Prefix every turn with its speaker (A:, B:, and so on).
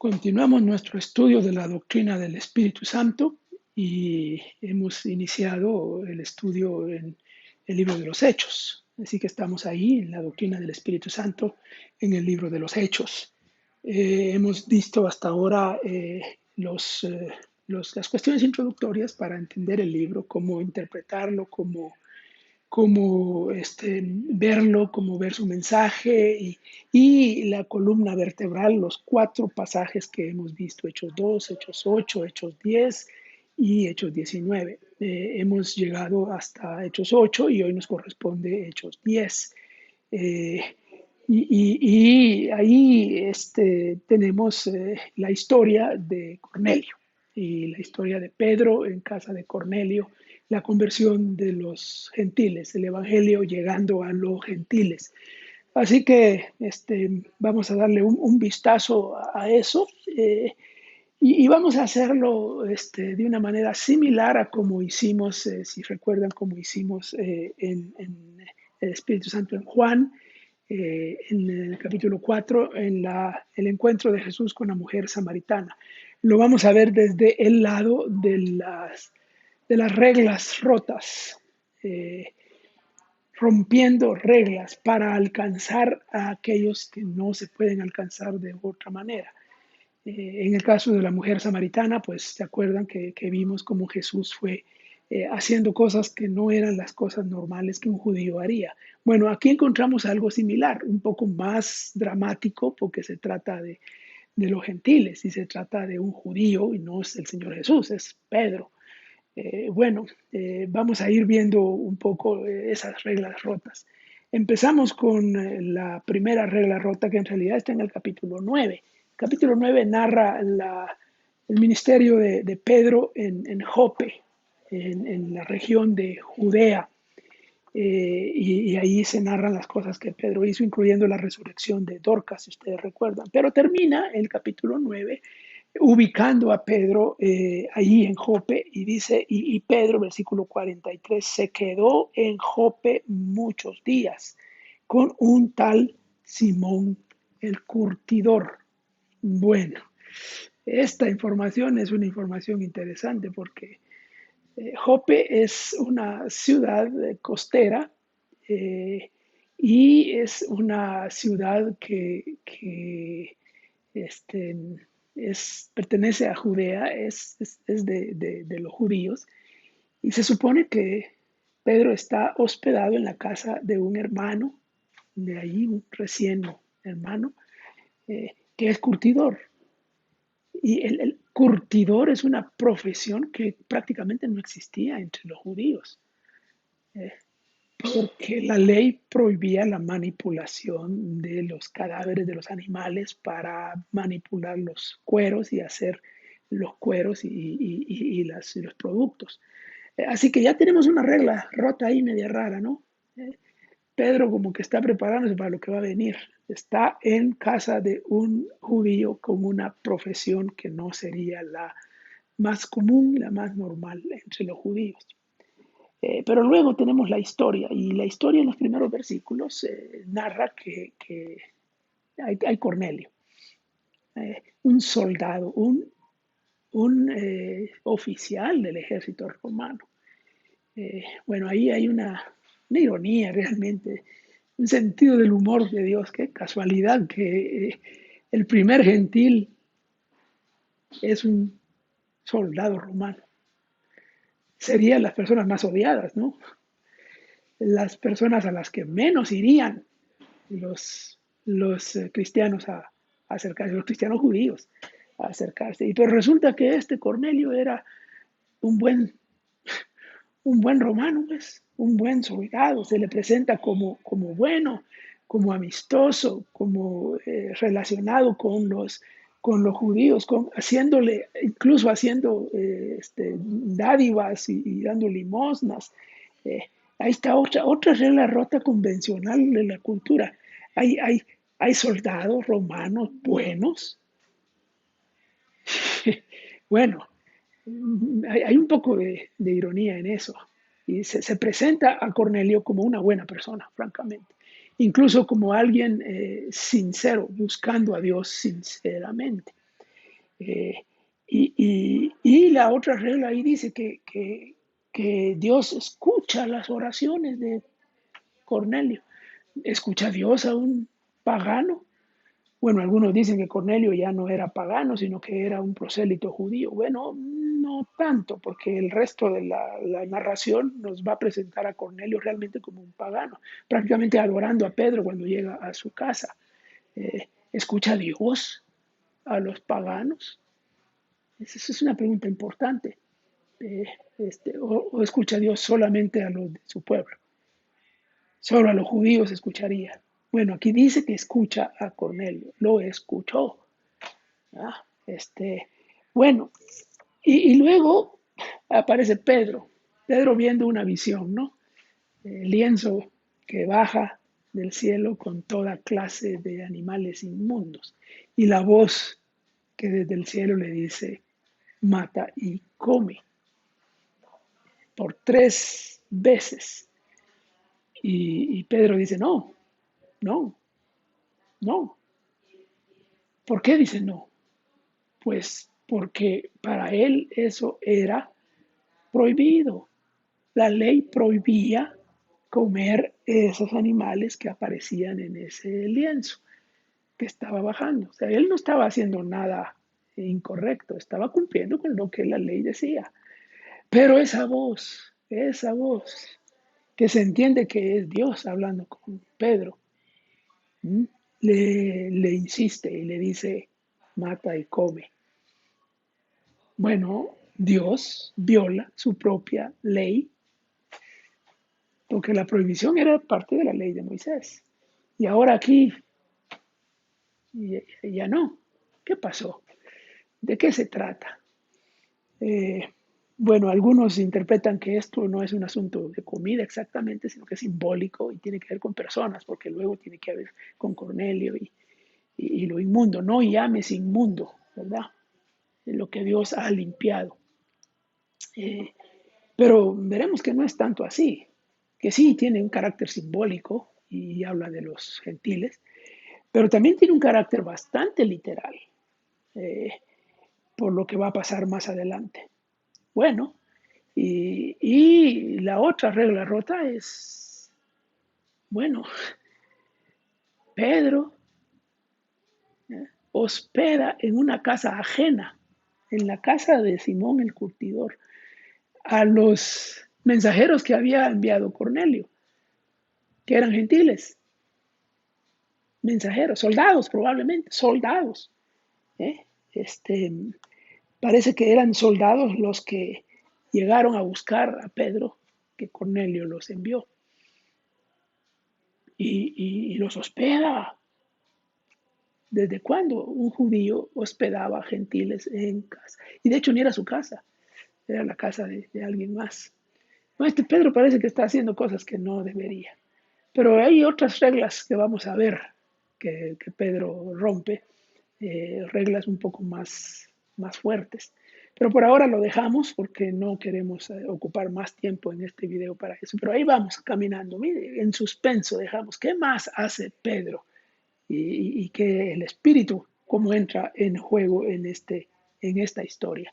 A: Continuamos nuestro estudio de la doctrina del Espíritu Santo y hemos iniciado el estudio en el libro de los Hechos. Así que estamos ahí en la doctrina del Espíritu Santo en el libro de los Hechos. Hemos visto hasta ahora las cuestiones introductorias para entender el libro, cómo interpretarlo, cómo verlo, cómo ver su mensaje y la columna vertebral, los cuatro pasajes que hemos visto, Hechos 2, Hechos 8, Hechos 10 y Hechos 19. Hemos llegado hasta Hechos 8 y hoy nos corresponde Hechos 10. Eh, y ahí tenemos la historia de Cornelio y la historia de Pedro en casa de Cornelio, la conversión de los gentiles, el evangelio llegando a los gentiles. Así que vamos a darle un vistazo a eso y vamos a hacerlo de una manera similar a como hicimos, si recuerdan, como hicimos en el Espíritu Santo en Juan, en el capítulo 4, en el encuentro de Jesús con la mujer samaritana. Lo vamos a ver desde el lado de las reglas rotas, eh, rompiendo reglas para alcanzar a aquellos que no se pueden alcanzar de otra manera. En el caso de la mujer samaritana, pues se acuerdan que vimos cómo Jesús fue haciendo cosas que no eran las cosas normales que un judío haría. Bueno, aquí encontramos algo similar, un poco más dramático porque se trata de los gentiles y se trata de un judío y no es el Señor Jesús, es Pedro. Vamos a ir viendo un poco esas reglas rotas. Empezamos con la primera regla rota que en realidad está en el capítulo 9. El capítulo 9 narra el ministerio de Pedro en Jope, en la región de Judea. Y ahí se narran las cosas que Pedro hizo, incluyendo la resurrección de Dorcas, si ustedes recuerdan. Pero termina el capítulo 9 ubicando a Pedro ahí en Jope y dice, y Pedro, versículo 43, se quedó en Jope muchos días con un tal Simón el curtidor. Bueno, esta información es una información interesante porque Jope es una ciudad costera eh, y es una ciudad que este, pertenece a Judea, es de los judíos, y se supone que Pedro está hospedado en la casa de un hermano, de allí un recién hermano, que es curtidor. Y el curtidor es una profesión que prácticamente no existía entre los judíos, eh, porque la ley prohibía la manipulación de los cadáveres de los animales para manipular los cueros y hacer los cueros y los productos. Así que ya tenemos una regla rota ahí, media rara, ¿no? Pedro como que está preparándose para lo que va a venir. Está en casa de un judío con una profesión que no sería la más común, la más normal entre los judíos. Pero luego tenemos la historia, y la historia en los primeros versículos narra que hay Cornelio, un soldado, un oficial del ejército romano. Bueno, ahí hay una ironía realmente, un sentido del humor de Dios, qué casualidad que el primer gentil es un soldado romano. Serían las personas más odiadas, ¿no? Las personas a las que menos irían los cristianos a acercarse, los cristianos judíos a acercarse. Pero resulta que este Cornelio era un buen, un buen romano, pues, un buen soldado, se le presenta como bueno, como amistoso, como relacionado con los judíos, haciéndole, incluso haciendo dádivas y dando limosnas. Eh, Ahí está otra regla rota convencional de la cultura. Hay, hay, hay soldados romanos buenos. Bueno, hay un poco de ironía en eso. Y se presenta a Cornelio como una buena persona, francamente. Incluso como alguien sincero, buscando a Dios sinceramente. Y la otra regla ahí dice que Dios escucha las oraciones de Cornelio. ¿Escucha Dios a un pagano? Bueno, algunos dicen que Cornelio ya no era pagano, sino que era un prosélito judío. Bueno, no tanto, porque el resto de la narración nos va a presentar a Cornelio realmente como un pagano, prácticamente adorando a Pedro cuando llega a su casa. ¿Escucha Dios a los paganos? Esa es una pregunta importante. Eh, o escucha Dios solamente a los de su pueblo. Solo a los judíos escucharía. Bueno, aquí dice que escucha a Cornelio, lo escuchó. ¿Ah? Bueno, y luego aparece Pedro, Pedro viendo una visión, ¿no? El lienzo que baja del cielo con toda clase de animales inmundos y la voz que desde el cielo le dice, mata y come por 3 veces. Y Pedro dice, no, no, no. ¿Por qué dice no? Pues porque para él eso era prohibido. La ley prohibía comer esos animales que aparecían en ese lienzo que estaba bajando. O sea, él no estaba haciendo nada incorrecto, estaba cumpliendo con lo que la ley decía. Pero esa voz, que se entiende que es Dios hablando con Pedro, le insiste y le dice, mata y come. Bueno, Dios viola su propia ley, porque la prohibición era parte de la ley de Moisés. Y ahora aquí ya no. ¿Qué pasó? ¿De qué se trata? Eh, bueno, algunos interpretan que esto no es un asunto de comida exactamente, sino que es simbólico y tiene que ver con personas, porque luego tiene que ver con Cornelio y lo inmundo. No llames inmundo, ¿verdad? Lo que Dios ha limpiado. Eh, pero veremos que no es tanto así, que sí tiene un carácter simbólico y habla de los gentiles, pero también tiene un carácter bastante literal, eh, por lo que va a pasar más adelante. Bueno, y la otra regla rota es, bueno, Pedro hospeda en una casa ajena, en la casa de Simón el curtidor, a los mensajeros que había enviado Cornelio, que eran gentiles, mensajeros, soldados probablemente, soldados. ¿eh? Este, Parece que eran soldados los que llegaron a buscar a Pedro, que Cornelio los envió, y los hospeda. ¿Desde cuándo un judío hospedaba a gentiles en casa? Y de hecho ni era su casa, era la casa de alguien más. No, Pedro parece que está haciendo cosas que no debería. Pero hay otras reglas que vamos a ver que Pedro rompe, reglas un poco más fuertes. Pero por ahora lo dejamos porque no queremos ocupar más tiempo en este video para eso. Pero ahí vamos caminando, mire, en suspenso dejamos. ¿Qué más hace Pedro? Y que el espíritu, cómo entra en juego en esta historia.